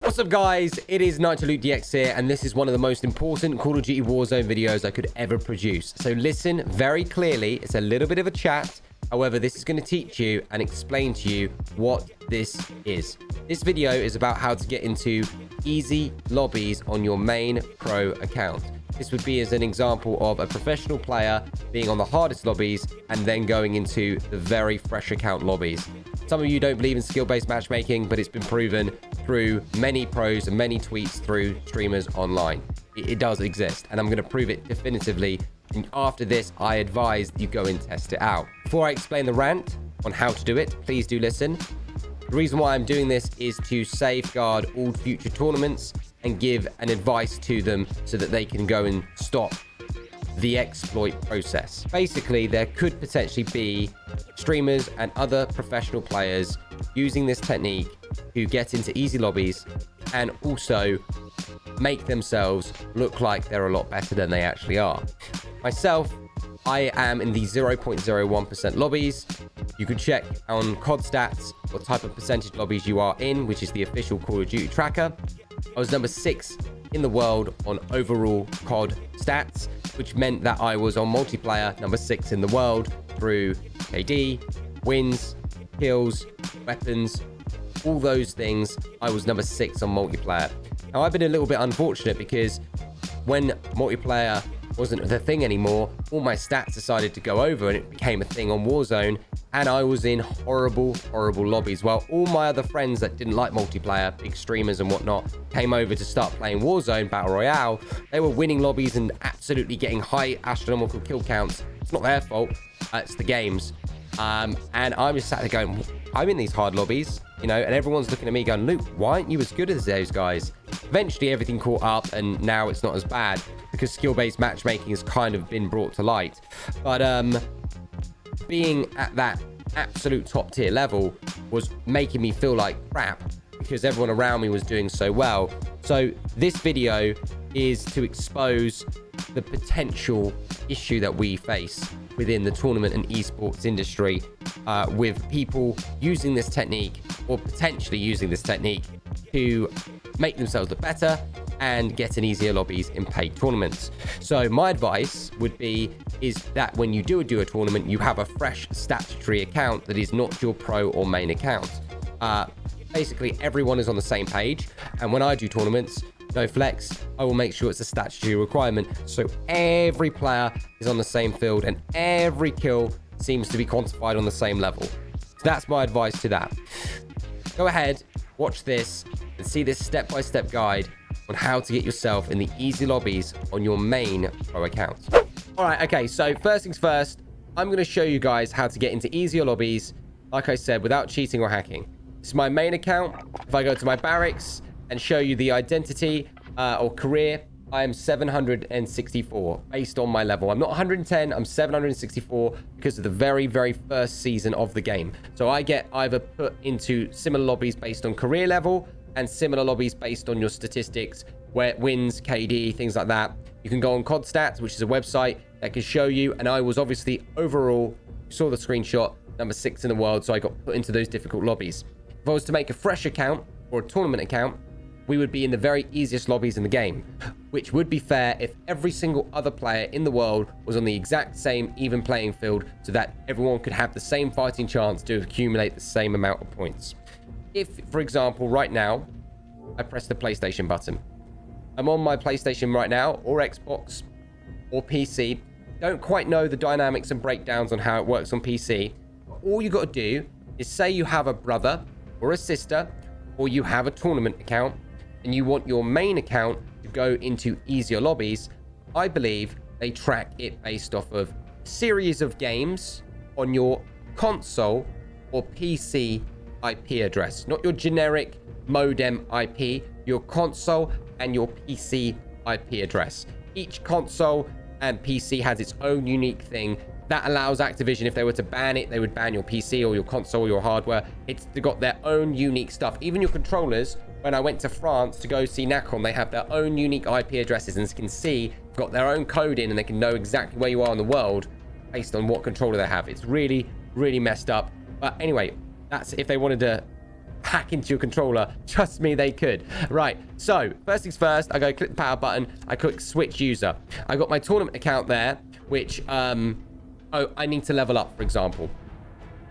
What's up, guys? It is NitroLootDX here, and this is one of the most important Call of Duty Warzone videos I could ever produce. So listen very clearly. It's a little bit of a chat. However, this is going to teach you and explain to you what this is. This video is about how to get into easy lobbies on your main pro account. This would be as an example of a professional player being on the hardest lobbies and then going into the very fresh account lobbies. Some of you don't believe in skill-based matchmaking, but it's been proven through many pros and many tweets through streamers online. It does exist, and I'm going to prove it definitively. And after this, I advise you go and test it out. Before I explain the rant on how to do it, please do listen. The reason why I'm doing this is to safeguard all future tournaments and give an advice to them so that they can go and stop the exploit process. Basically, there could potentially be streamers and other professional players using this technique to get into easy lobbies and also make themselves look like they're a lot better than they actually are. Myself, I am in the 0.01% lobbies. You can check on COD stats what type of percentage lobbies you are in, which is the official Call of Duty tracker. I was number 6 in the world on overall COD stats, which meant that I was on multiplayer number 6 in the world through KD, wins, kills, weapons, all those things. I was number 6 on multiplayer. Now, I've been a little bit unfortunate because when multiplayer wasn't the thing anymore, all my stats decided to go over and it became a thing on Warzone, and I was in horrible lobbies. While all my other friends that didn't like multiplayer, big streamers and whatnot, came over to start playing Warzone Battle Royale, they were winning lobbies and absolutely getting high astronomical kill counts. It's not their fault, it's the game's. And I'm just sat there going, I'm in these hard lobbies, you know, and everyone's looking at me going, Luke, why aren't you as good as those guys? Eventually everything caught up and now it's not as bad because skill-based matchmaking has kind of been brought to light. But being at that absolute top tier level was making me feel like crap because everyone around me was doing so well. So this video is to expose the potential issue that we face within the tournament and esports industry with people using this technique or potentially using this technique to make themselves look better and get in easier lobbies in paid tournaments. So my advice would be is that when you do a tournament, you have a fresh statutory account that is not your pro or main account. Basically, everyone is on the same page. And when I do tournaments, no flex, I will make sure it's a statutory requirement. So every player is on the same field and every kill seems to be quantified on the same level. So that's my advice to that. Go ahead, watch this and see this step-by-step guide on how to get yourself in the easy lobbies on your main pro account. All right, okay, so first things first, I'm going to show you guys how to get into easier lobbies, like I said, without cheating or hacking. This is my main account. If I go to my barracks and show you the identity or career, I am 764 based on my level. I'm not 110, I'm 764 because of the very first season of the game. So I get either put into similar lobbies based on career level and similar lobbies based on your statistics, where wins, KD, things like that. You can go on COD Stats, which is a website that can show you, and I was obviously overall, you saw the screenshot, number 6 in the world, so I got put into those difficult lobbies. If I was to make a fresh account or a tournament account, we would be in the very easiest lobbies in the game, which would be fair if every single other player in the world was on the exact same even playing field so that everyone could have the same fighting chance to accumulate the same amount of points. If, for example, right now, I press the PlayStation button. I'm on my PlayStation right now, or Xbox, or PC. Don't quite know the dynamics and breakdowns on how it works on PC. All you got to do is say you have a brother or a sister, or you have a tournament account, and you want your main account to go into easier lobbies. I believe they track it based off of a series of games on your console or PC IP address, not your generic modem IP, your console and your PC IP address. Each console and PC has its own unique thing that allows Activision, if they were to ban it, they would ban your PC or your console or your hardware. They've got their own unique stuff. Even your controllers, when I went to France to go see Nacon, they have their own unique IP addresses, and as you can see, got their own code in, and they can know exactly where you are in the world based on what controller they have. It's really messed up. But anyway, that's if they wanted to hack into your controller. Trust me, they could. Right, so first things first, I go click the power button, I click switch user. I got my tournament account there, which oh, I need to level up, for example.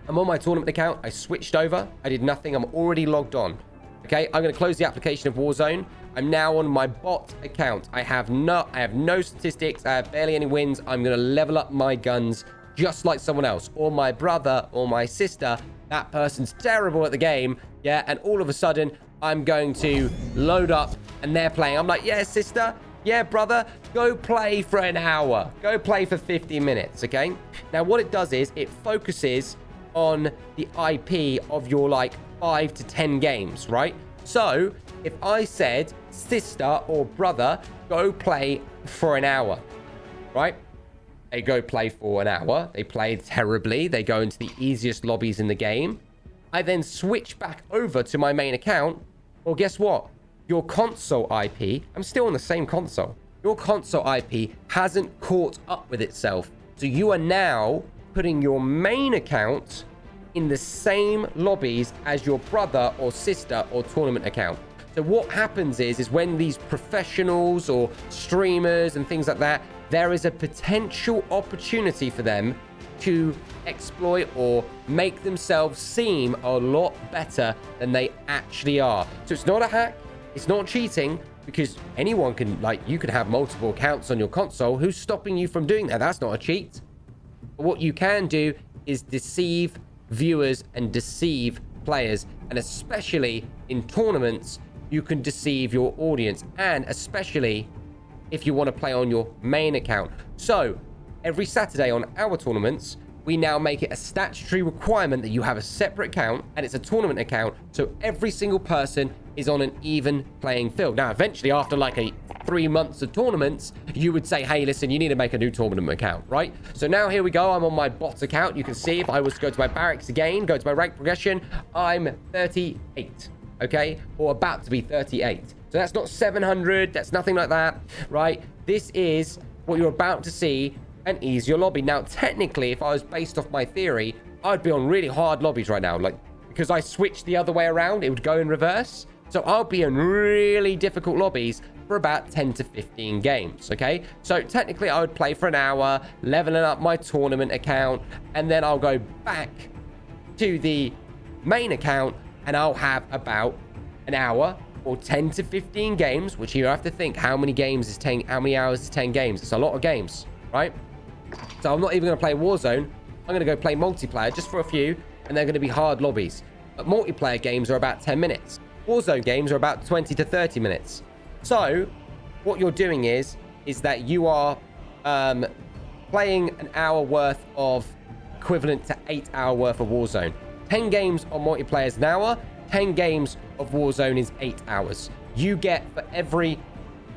I'm on my tournament account, I switched over, I did nothing, I'm already logged on. Okay, I'm going to close the application of Warzone. I'm now on my bot account. I have no statistics, I have barely any wins. I'm going to level up my guns just like someone else, or my brother, or my sister. That person's terrible at the game, yeah, and all of a sudden, I'm going to load up, and they're playing. I'm like, yeah, sister, yeah, brother, go play for an hour. Go play for 50 minutes, okay? Now, what it does is, it focuses on the IP of your, like, 5 to 10 games, right? So, if I said, sister or brother, go play for an hour, right? They go play for an hour. They play terribly. They go into the easiest lobbies in the game. I then switch back over to my main account. Well, guess what? Your console IP, I'm still on the same console. Your console IP hasn't caught up with itself. So you are now putting your main account in the same lobbies as your brother or sister or tournament account. So what happens is when these professionals or streamers and things like that, there is a potential opportunity for them to exploit or make themselves seem a lot better than they actually are. So it's not a hack, it's not cheating, because anyone can, like, you could have multiple accounts on your console. Who's stopping you from doing that? That's not a cheat. But what you can do is deceive viewers and deceive players, and especially in tournaments, you can deceive your audience, and especially if you want to play on your main account. So every Saturday on our tournaments, we now make it a statutory requirement that you have a separate account, and it's a tournament account, so every single person is on an even playing field. Now, eventually, after like 3 months of tournaments, you would say, hey, listen, you need to make a new tournament account, right? So now here we go. I'm on my bot account. You can see if I was to go to my barracks again, go to my rank progression, I'm 38, okay? Or about to be 38. So that's not 700. That's nothing like that, right? This is what you're about to see, an easier lobby. Now, technically, if I was based off my theory, I'd be on really hard lobbies right now. Like, because I switched the other way around, it would go in reverse. So I'll be in really difficult lobbies for about 10 to 15 games, okay? So technically, I would play for an hour, leveling up my tournament account, and then I'll go back to the main account, and I'll have about an hour or 10 to 15 games, which you have to think, how many hours is 10 games? It's a lot of games, right? So I'm not even going to play Warzone. I'm going to go play multiplayer just for a few, and they're going to be hard lobbies. But multiplayer games are about 10 minutes. Warzone games are about 20 to 30 minutes. So what you're doing is that you are playing an hour worth of equivalent to 8 hour worth of Warzone. 10 games on multiplayer is an hour. 10 games of Warzone is 8 hours. You get, for every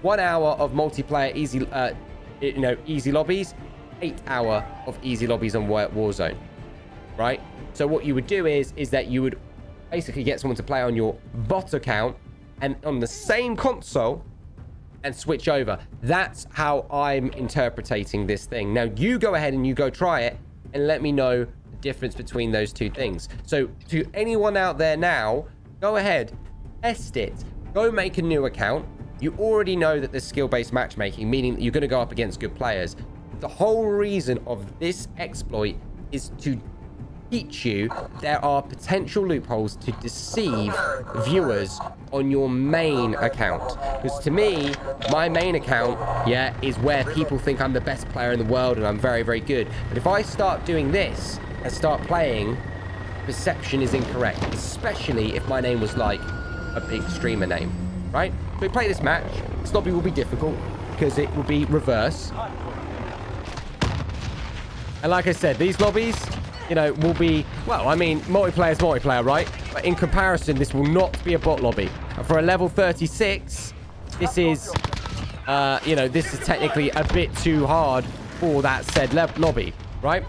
1 hour of multiplayer easy lobbies, 8 hour of easy lobbies on Warzone, right? So what you would do is that you would basically get someone to play on your bot account and on the same console and switch over. That's how I'm interpreting this thing. Now, you go ahead and you go try it and let me know the difference between those two things. So to anyone out there now, go ahead, test it, go make a new account. You already know that there's skill-based matchmaking, meaning that you're going to go up against good players. The whole reason of this exploit is to teach you there are potential loopholes to deceive viewers on your main account. Because to me, my main account, yeah, is where people think I'm the best player in the world and I'm very, very good. But if I start doing this and start playing, perception is incorrect, especially if my name was like a big streamer name, right? So we play this match. This lobby will be difficult because it will be reverse. And like I said, these lobbies, you know, will be, well, I mean, multiplayer is multiplayer, right? But in comparison, this will not be a bot lobby. And for a level 36, this is, you know, this is technically a bit too hard for that said lobby, right?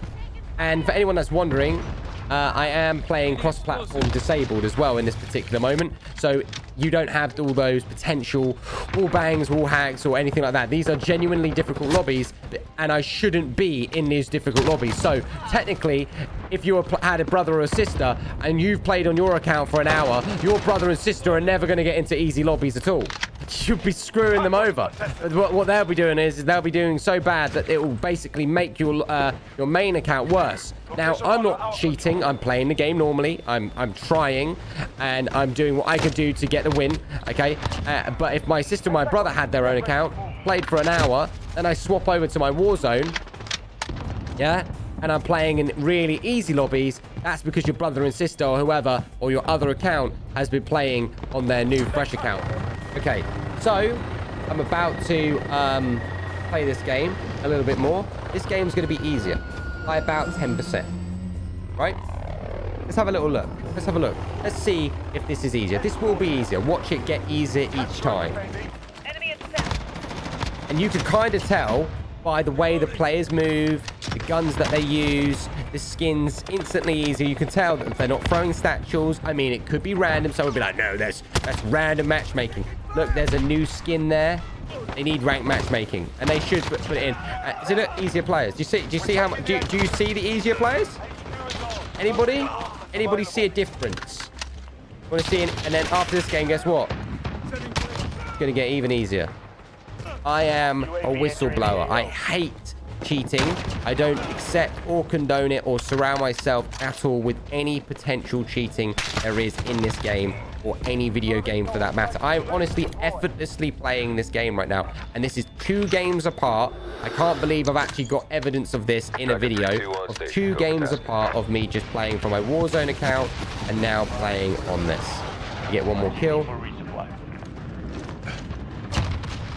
And for anyone that's wondering, I am playing cross-platform disabled as well in this particular moment. So you don't have all those potential wall bangs, wall hacks, or anything like that. These are genuinely difficult lobbies, and I shouldn't be in these difficult lobbies. So technically, if you had a brother or a sister and you've played on your account for an hour, your brother and sister are never going to get into easy lobbies at all. You'll be screwing them over. What they'll be doing is they'll be doing so bad that it will basically make your main account worse. Now, I'm not cheating. I'm playing the game normally. I'm trying, and I'm doing what I can do to get the win, okay? But if my sister and my brother had their own account, played for an hour, then I swap over to my Warzone, yeah? And I'm playing in really easy lobbies, that's because your brother and sister or whoever or your other account has been playing on their new fresh account. Okay, so I'm about to play this game a little bit more. This game's going to be easier by about 10%, right? Let's have a little look. Let's have a look. Let's see if this is easier. This will be easier. Watch it get easier each time. And you can kind of tell by the way the players move, the guns that they use, the skins, instantly easier. You can tell that they're not throwing statues. I mean, it could be random. Someone would be like, no, that's random matchmaking. Look, there's a new skin there. They need ranked matchmaking, and they should put it in. So look, easier players. Do you see how much? Do you see the easier players? Anybody? Anybody see a difference? Want to see? And then after this game, guess what? It's gonna get even easier. I am a whistleblower. I hate cheating. I don't accept or condone it or surround myself at all with any potential cheating there is in this game or any video game for that matter. I'm honestly effortlessly playing this game right now, and this is 2 games apart. I can't believe I've actually got evidence of this in a video of 2 games apart of me just playing from my Warzone account and now playing on this. Get one more kill.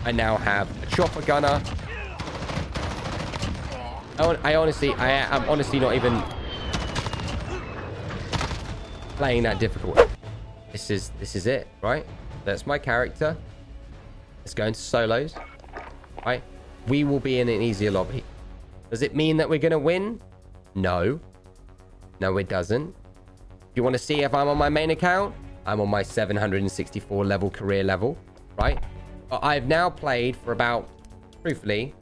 I now have a chopper gunner. I'm honestly not even playing that difficult. This is it, right? That's my character. Let's go into solos, right? We will be in an easier lobby. Does it mean that we're gonna win? No. No, it doesn't. You want to see if I'm on my main account? I'm on my 764 level career level, right? But I've now played for about, truthfully,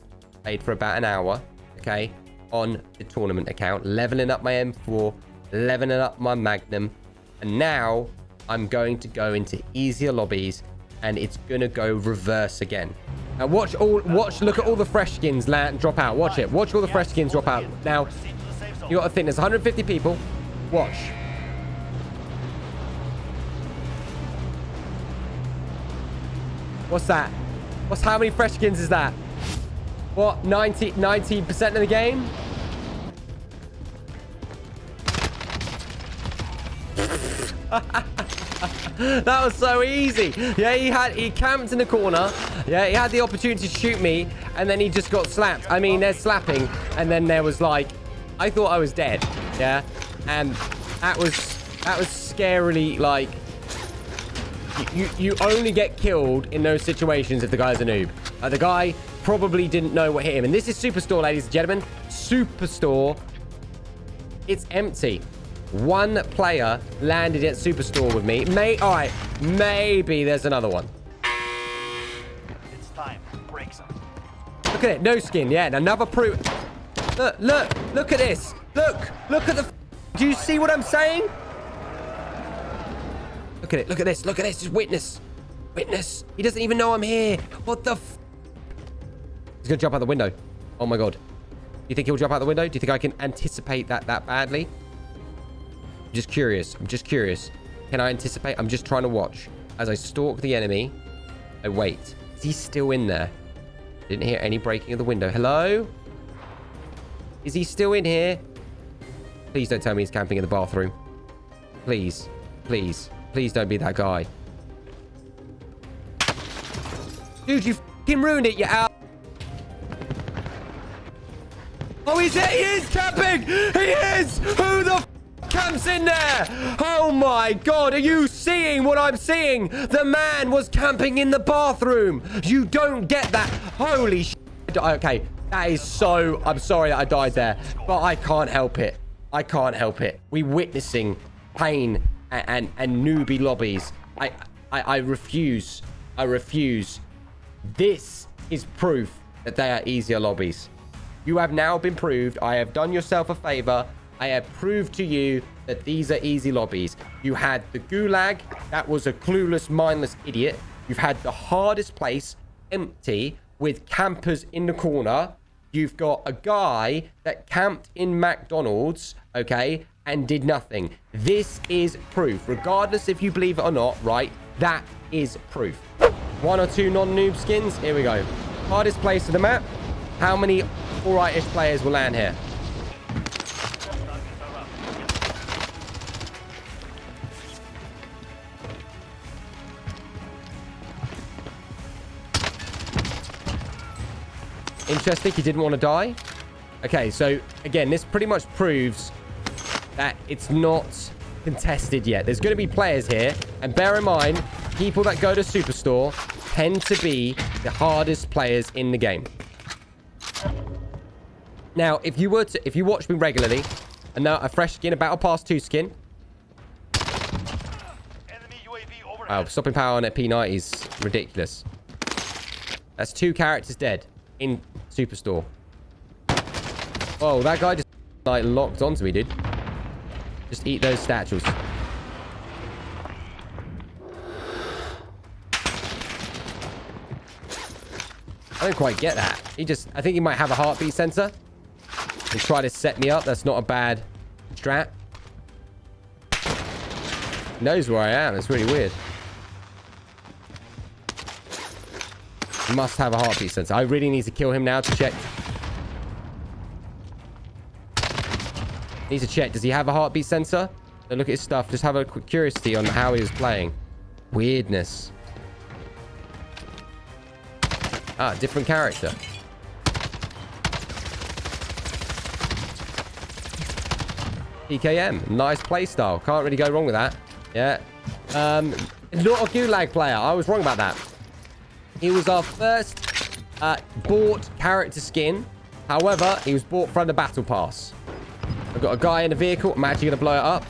played for about an hour, okay, on the tournament account, leveling up my M4, leveling up my Magnum, and now I'm going to go into easier lobbies, and it's gonna go reverse again. Now look at all the fresh skins drop out. Watch it. Watch all the fresh skins drop out. Now, you got to think there's 150 people. Watch. What's that? How many fresh skins is that? What, 90% of the game? That was so easy. Yeah, he camped in the corner. Yeah, he had the opportunity to shoot me, and then he just got slapped. I mean, there's slapping, and then there was like, I thought I was dead. Yeah, and that was scarily like. You only get killed in those situations if the guy's a noob. The guy probably didn't know what hit him. And this is Superstore, ladies and gentlemen. Superstore. It's empty. 1 player landed at Superstore with me. All right, maybe there's another one. It's time to break something. Look at it. No skin. Yeah, another proof. Look at this. Look at the... Do you see what I'm saying? Look at it. Look at this. Just witness. He doesn't even know I'm here. What the f... He's going to jump out the window. Oh, my God. Do you think he'll jump out the window? Do you think I can anticipate that badly? I'm just curious. Can I anticipate? I'm just trying to watch. As I stalk the enemy, I wait. Is he still in there? Didn't hear any breaking of the window. Hello? Is he still in here? Please don't tell me he's camping in the bathroom. Please. Please don't be that guy. Dude, you f***ing ruined it, you out. Oh, he's there. He is camping. He is. Who the f*** camps in there? Oh, my God. Are you seeing what I'm seeing? The man was camping in the bathroom. You don't get that. Holy sh**. Okay, that is so... I'm sorry that I died there, but I can't help it. We witnessing pain and newbie lobbies. I refuse. This is proof that they are easier lobbies. You have now been proved. I have done yourself a favor I have proved to you that these are easy lobbies. You had the gulag. That was a clueless, mindless idiot. You've had the hardest place empty with campers in the corner. You've got a guy that camped in McDonald's, okay, and did nothing. This is proof. Regardless if you believe it or not, right? That is proof. 1 or 2 non-noob skins. Here we go. Hardest place of the map. How many alright-ish players will land here? Interesting. He didn't want to die. Okay, so again, this pretty much proves that it's not contested yet. There's going to be players here, and bear in mind, people that go to Superstore tend to be the hardest players in the game. Now, if you watch me regularly, and now a fresh skin, a Battle Pass 2 skin. Oh, stopping power on a P90 is ridiculous. That's 2 characters dead in Superstore. Oh, that guy just like locked onto me, dude. Just eat those statues. I don't quite get that. I think he might have a heartbeat sensor and try to set me up. That's not a bad strat. He knows where I am. It's really weird. He must have a heartbeat sensor. I really need to kill him now to check. Need to check. Does he have a heartbeat sensor? So look at his stuff. Just have a quick curiosity on how he was playing. Weirdness. Ah, different character. PKM. Nice playstyle. Can't really go wrong with that. Yeah. Not a gulag player. I was wrong about that. He was our first bought character skin. However, he was bought from the Battle Pass. I've got a guy in the vehicle. I'm actually going to blow it up.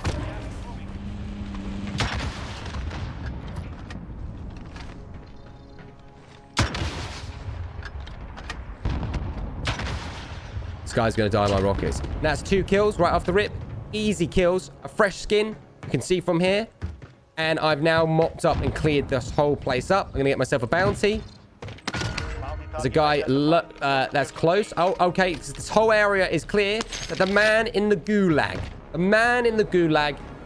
This guy's going to die on my rockets. And that's 2 kills right off the rip. Easy kills. A fresh skin. You can see from here. And I've now mopped up and cleared this whole place up. I'm going to get myself a bounty. There's a guy that's close. Oh, okay. This whole area is clear. But the man in the gulag,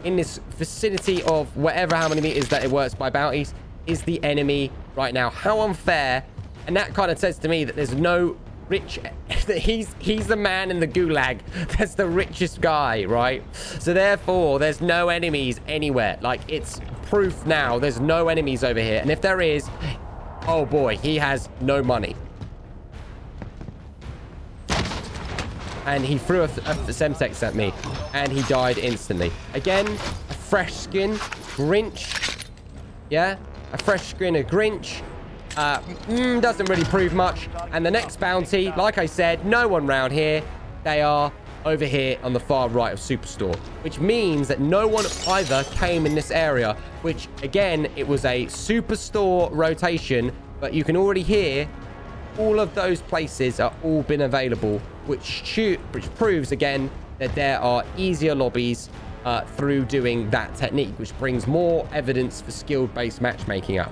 in this vicinity of whatever, how many meters that it works by bounties, is the enemy right now. How unfair. And that kind of says to me that there's no rich... he's the man in the gulag. That's the richest guy, right? So therefore, there's no enemies anywhere. Like, it's proof now. There's no enemies over here. And if there is... oh boy, he has no money. And he threw a Semtex at me. And he died instantly. Again, a fresh skin. Grinch. Yeah? A fresh skin of Grinch. Doesn't really prove much. And the next bounty, like I said, no one round here. They are over here on the far right of Superstore. Which means that no one either came in this area. Which, again, it was a Superstore rotation. But you can already hear all of those places are all been available. Which proves, again, that there are easier lobbies through doing that technique. Which brings more evidence for skill-based matchmaking up.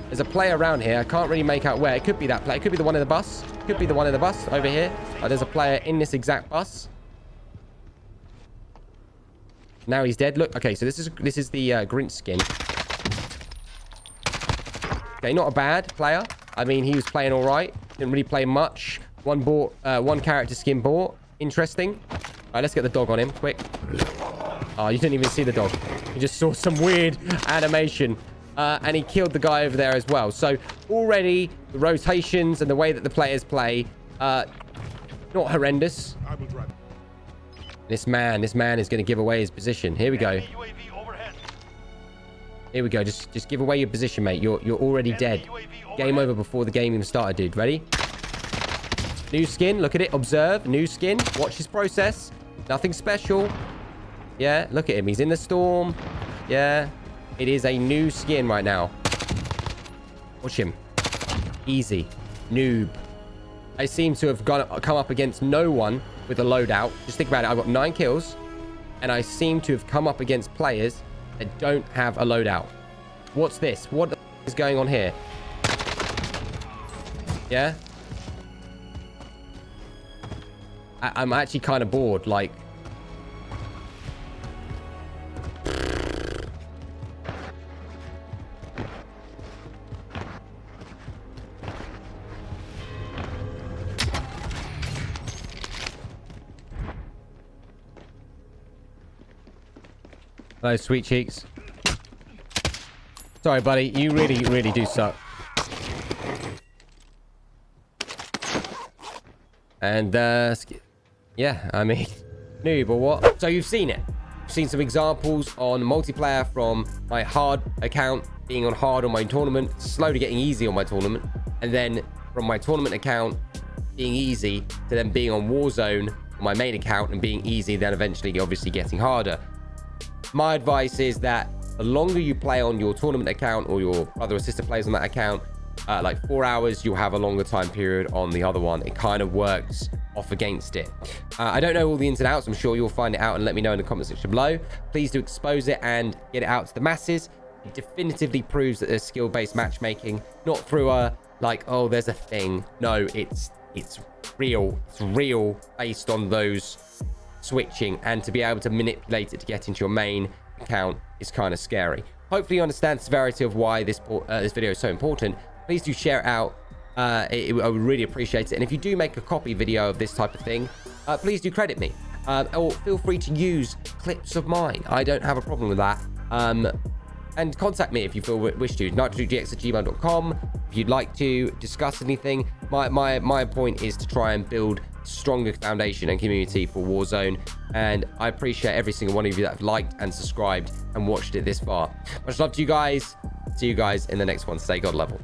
There's a player around here. I can't really make out where. It could be that player. It could be the one in the bus. Could be the one in the bus over here. There's a player in this exact bus. Now he's dead. Look. Okay, so this is the Grinch skin. Okay, not a bad player. I mean, he was playing all right. Didn't really play much. One character skin bought. Interesting. All right, let's get the dog on him quick. Oh, you didn't even see the dog. You just saw some weird animation. And he killed the guy over there as well. So already the rotations and the way that the players play, not horrendous. This man is going to give away his position. Here we go. Here we go. Just give away your position, mate. You're already dead. Game over before the game even started, dude. Ready? New skin. Look at it. Observe. New skin. Watch his process. Nothing special. Yeah. Look at him. He's in the storm. Yeah. It is a new skin right now. Watch him. Easy. Noob. I seem to have come up against no one with a loadout. Just think about it. I've got 9 kills. and I seem to have come up against players that don't have a loadout. What's this? What the is going on here? Yeah? I'm actually kind of bored, like... Hello, sweet cheeks. Sorry, buddy. You really, really do suck. And, yeah, I mean, noob or what? So you've seen it. You've seen some examples on multiplayer from my hard account being on hard on my tournament, slowly getting easy on my tournament, and then from my tournament account being easy to then being on Warzone on my main account and being easy, then eventually obviously getting harder. My advice is that the longer you play on your tournament account or your brother or sister plays on that account, like 4 hours, you'll have a longer time period on the other one. It kind of works off against it. I don't know all the ins and outs. I'm sure you'll find it out and let me know in the comment section below. Please do expose it and get it out to the masses. It definitively proves that there's skill-based matchmaking, not through a like, oh, there's a thing. No, it's real. It's real based on those switching, and to be able to manipulate it to get into your main account is kind of scary. Hopefully you understand the severity of why this video is so important. Please do share it out. I would really appreciate it. And if you do make a copy video of this type of thing, please do credit me. Or feel free to use clips of mine. I don't have a problem with that. And contact me if you wish to. nitrogx@gmail.com. If you'd like to discuss anything, my point is to try and build stronger foundation and community for Warzone, and I appreciate every single one of you that have liked and subscribed and watched it this far. Much love to you guys. See you guys in the next one. Stay God level.